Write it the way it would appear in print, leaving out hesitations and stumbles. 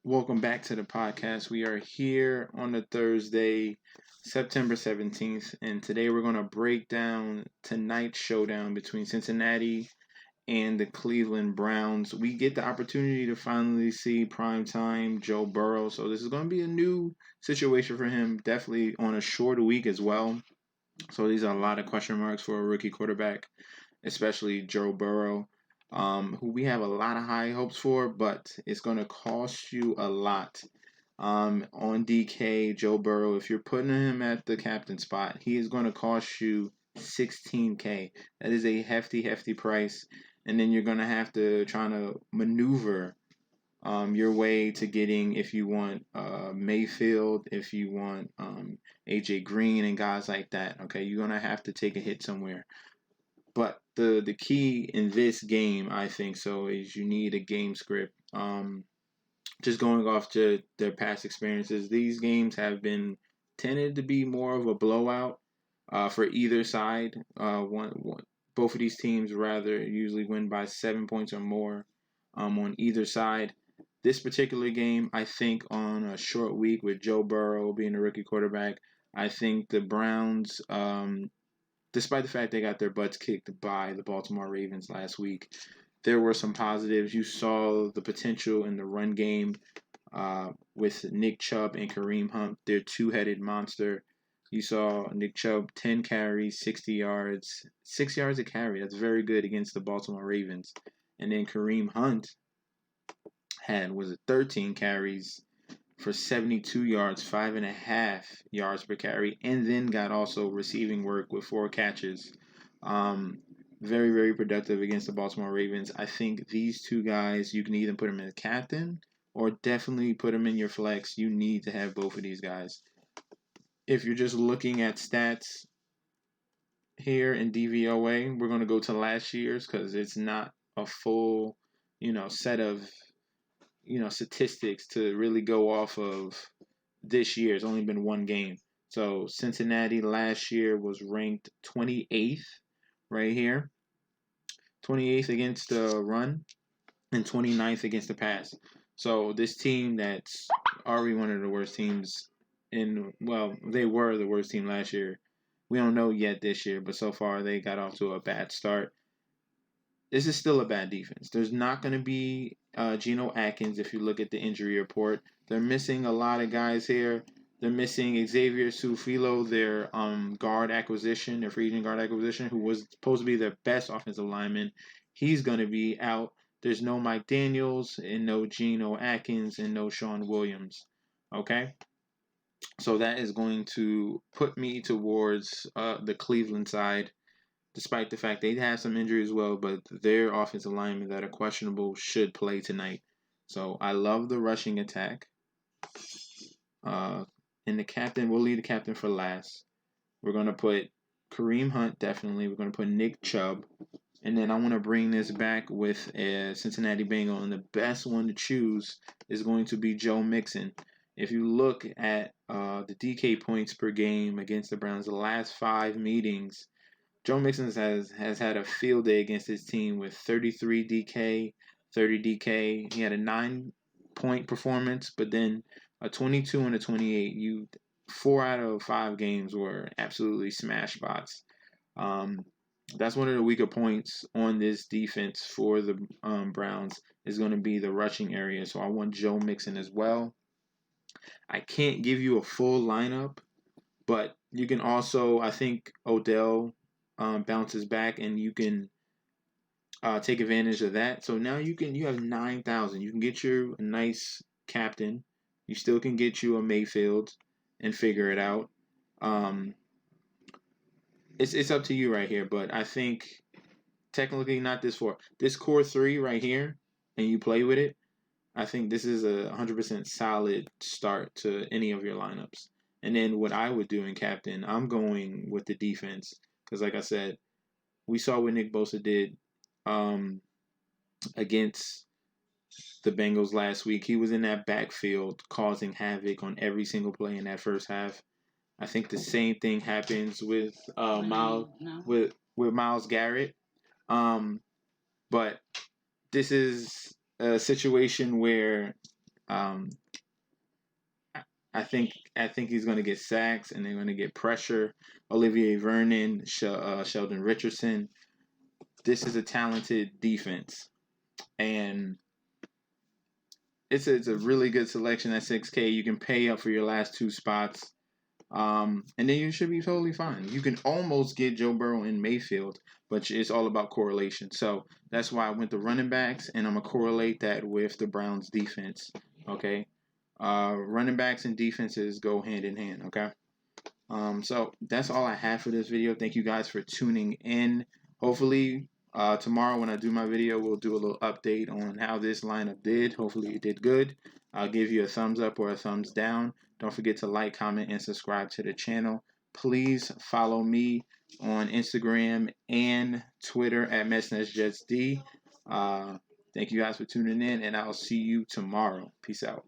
Welcome back to the podcast. We are here on the Thursday, September 17th, and today we're going to break down tonight's showdown between Cincinnati and the Cleveland Browns. We get the opportunity to finally see primetime Joe Burrow, so this is going to be a new situation for him, definitely on a short week as well. So these are a lot of question marks for a rookie quarterback, especially Joe Burrow, who we have a lot of high hopes for, but it's going to cost you a lot. On DK, Joe Burrow, if you're putting him at the captain spot, he is going to cost you 16K. That is a hefty, hefty price. And then you're going to have to try to maneuver your way to getting, if you want Mayfield, if you want AJ Green and guys like that. Okay, you're going to have to take a hit somewhere. But the key in this game, I think, so is you need a game script. Just going off to their past experiences, these games have been tended to be more of a blowout for either side. Both of these teams rather usually win by 7 points or more on either side. This particular game, I think, on a short week with Joe Burrow being a rookie quarterback, I think the Browns, despite the fact they got their butts kicked by the Baltimore Ravens last week, there were some positives. You saw the potential in the run game with Nick Chubb and Kareem Hunt, their two-headed monster. You saw Nick Chubb 10 carries, 60 yards, 6 yards a carry. That's very good against the Baltimore Ravens. And then Kareem Hunt had 13 carries for 72 yards, 5.5 yards per carry, and then got also receiving work with 4 catches. Very, very productive against the Baltimore Ravens. I think these two guys, you can either put them in the captain or definitely put them in your flex. You need to have both of these guys. If you're just looking at stats here in DVOA, we're going to go to last year's because it's not a full, set of, statistics to really go off of this year. It's only been one game. So Cincinnati last year was ranked 28th right here. 28th against the run and 29th against the pass. So this team that's already one of the worst teams they were the worst team last year. We don't know yet this year, but so far they got off to a bad start. This is still a bad defense. There's not going to be Geno Atkins if you look at the injury report. They're missing a lot of guys here. They're missing Xavier Su'a-Filo, their their free agent guard acquisition, who was supposed to be their best offensive lineman. He's going to be out. There's no Mike Daniels and no Geno Atkins and no Sean Williams. Okay? So that is going to put me towards the Cleveland side, despite the fact they have some injuries as well, but their offensive linemen that are questionable should play tonight. So I love the rushing attack. And the captain, we'll leave the captain for last. We're going to put Kareem Hunt, definitely. We're going to put Nick Chubb. And then I want to bring this back with a Cincinnati Bengal. And the best one to choose is going to be Joe Mixon. If you look at the DK points per game against the Browns, the last 5 meetings, Joe Mixon has had a field day against his team with 33 DK, 30 DK. He had a 9-point performance, but then a 22 and a 28. 4 out of 5 games were absolutely smash spots. That's one of the weaker points on this defense for the Browns is going to be the rushing area. So I want Joe Mixon as well. I can't give you a full lineup, but you can also, I think Odell bounces back and you can take advantage of that. So now you have 9,000. You can get you a nice captain. You still can get you a Mayfield and figure it out. It's up to you right here, but I think technically not this core 3 right here, and you play with it. I think this is a 100% solid start to any of your lineups. And then what I would do in captain, I'm going with the defense because, like I said, we saw what Nick Bosa did against the Bengals last week. He was in that backfield causing havoc on every single play in that first half. I think the same thing happens with Myles Garrett. But this is a situation where I think he's going to get sacks and they're going to get pressure. Olivier Vernon, Sheldon Richardson. This is a talented defense, and it's a really good selection at 6K. You can pay up for your last two spots, and then you should be totally fine. You can almost get Joe Burrow in Mayfield, but it's all about correlation. So that's why I went to running backs, and I'm gonna correlate that with the Browns defense. Okay, running backs and defenses go hand in hand. Okay. So that's all I have for this video. Thank you guys for tuning in. Hopefully, tomorrow when I do my video, we'll do a little update on how this lineup did. Hopefully it did good. I'll give you a thumbs up or a thumbs down. Don't forget to like, comment, and subscribe to the channel. Please follow me on Instagram and Twitter at MessNetsJetsD. Thank you guys for tuning in, and I'll see you tomorrow. Peace out.